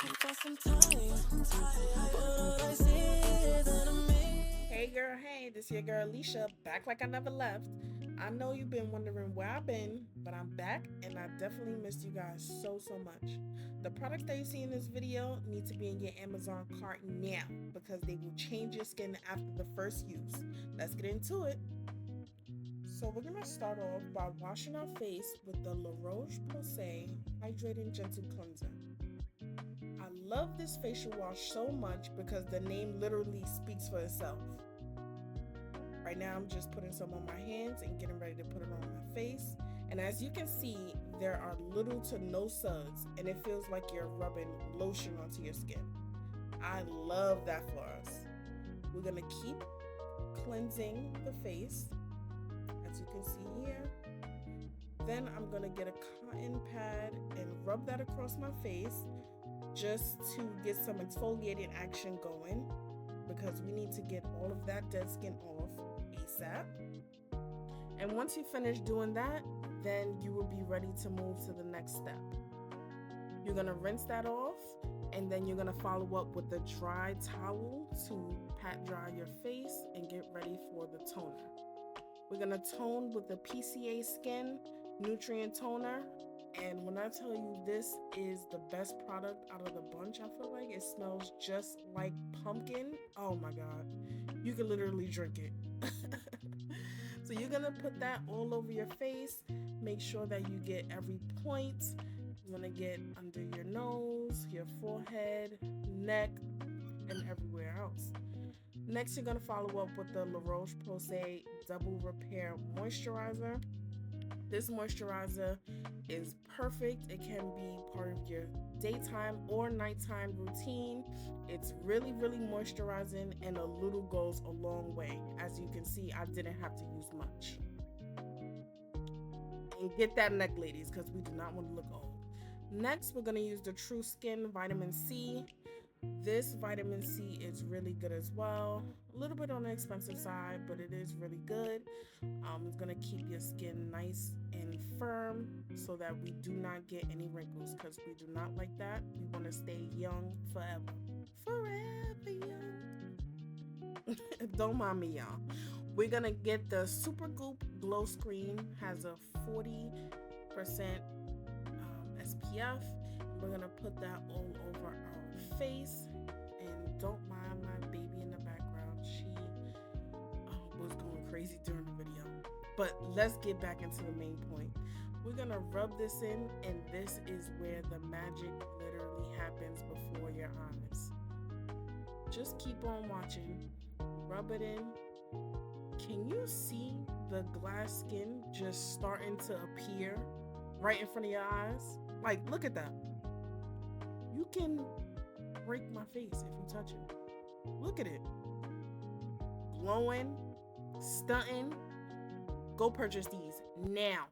Hey girl, hey, this your girl Alicia, back like I never left. I know you've been wondering where I've been, but I'm back and I definitely missed you guys so much. The products that you see in this video need to be in your Amazon cart now because they will change your skin after the first use. Let's get into it. So we're gonna start off by washing our face with the La Roche-Posay Hydrating Gentle Cleanser. I love this facial wash so much because the name literally speaks for itself. Right now I'm just putting some on my hands and getting ready to put it on my face. And as you can see, there are little to no suds and it feels like you're rubbing lotion onto your skin. I love that for us. We're gonna keep cleansing the face, as you can see here. Then I'm gonna get a cotton pad and rub that across my face just to get some exfoliating action going because we need to get all of that dead skin off ASAP. And once you finish doing that, then you will be ready to move to the next step. You're gonna rinse that off and then you're gonna follow up with the dry towel to pat dry your face and get ready for the toner. We're gonna tone with the PCA Skin Nutrient Toner. And when I tell you this is the best product out of the bunch, I feel like it smells just like pumpkin. Oh my God. You can literally drink it. So you're gonna put that all over your face. Make sure that you get every point. You wanna get under your nose, your forehead, neck, and everywhere else. Next, you're gonna follow up with the La Roche-Posay Double Repair Moisturizer. This moisturizer is perfect. It can be part of your daytime or nighttime routine. It's really moisturizing and a little goes a long way. As you can see, I didn't have to use much. And get that neck, ladies, because we do not want to look old. Next, we're going to use the True Skin Vitamin C. This vitamin C is really good as well. A little bit on the expensive side, but it is really good. It's gonna keep your skin nice and firm so that we do not get any wrinkles because we do not like that. We want to stay young forever. Forever young. Don't mind me, y'all. We're gonna get the Super Goop Glow Screen. Has a 40% SPF. We're gonna put that all over our face, and don't mind my baby in the background. She was going crazy during the video. But let's get back into the main point. We're gonna rub this in, and this is where the magic literally happens before your eyes. Just keep on watching. Rub it in. Can you see the glass skin just starting to appear right in front of your eyes? Like, look at that. You can break my face if you touch it. Look at it. Glowing, stunting. Go purchase these now.